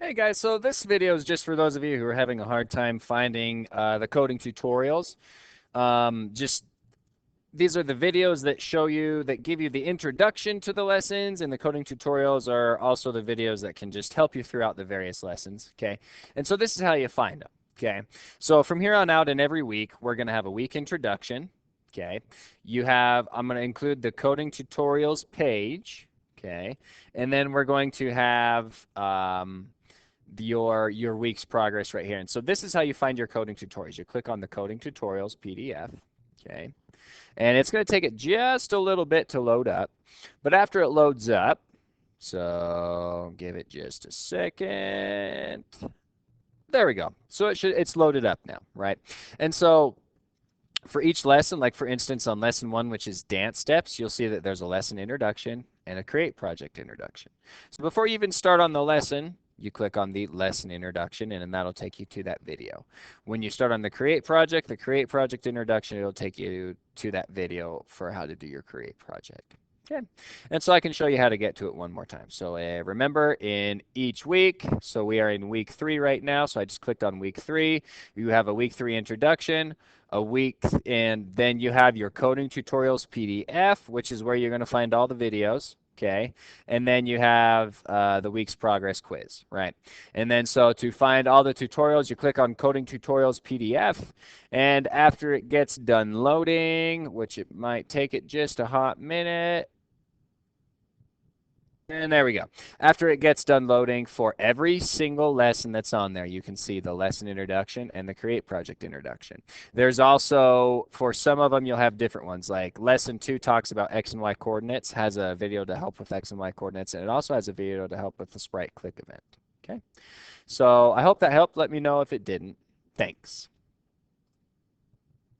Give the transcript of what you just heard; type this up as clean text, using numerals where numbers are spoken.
Hey guys, so this video is just for those of you who are having a hard time finding the coding tutorials. Just these are the videos that show you, that give you the introduction to the lessons, and the coding tutorials are also the videos that can just help you throughout the various lessons, okay? And so this is how you find them, okay? So from here on out and every week, we're going to have a week introduction, okay? I'm going to include the coding tutorials page, okay? And then we're going to have your week's progress right here. And so this is how you find your coding tutorials. You click on the coding tutorials PDF, okay? And it's going to take it just a little bit to load up. But after it loads up, so give it just a second. There we go. So it's loaded up now, right? And so for each lesson, like for instance on lesson 1, which is dance steps, you'll see that there's a lesson introduction and a create project introduction. So before you even start on the lesson, you click on the lesson introduction, and then that'll take you to that video. When you start on the create project introduction, it'll take you to that video for how to do your create project. Okay, and so I can show you how to get to it one more time. So remember, in each week, so we are in week 3 right now, so I just clicked on week 3. You have a week 3 introduction, a week, and then you have your coding tutorials PDF, which is where you're going to find all the videos. Okay, and then you have the week's progress quiz, right? And then so to find all the tutorials, you click on coding tutorials PDF, and after it gets done loading, which it might take it just a hot minute, and there we go. After it gets done loading, for every single lesson that's on there, you can see the lesson introduction and the create project introduction. There's also, for some of them, you'll have different ones. Like lesson 2 talks about X and Y coordinates, has a video to help with X and Y coordinates, and it also has a video to help with the sprite click event. Okay. So I hope that helped. Let me know if it didn't. Thanks.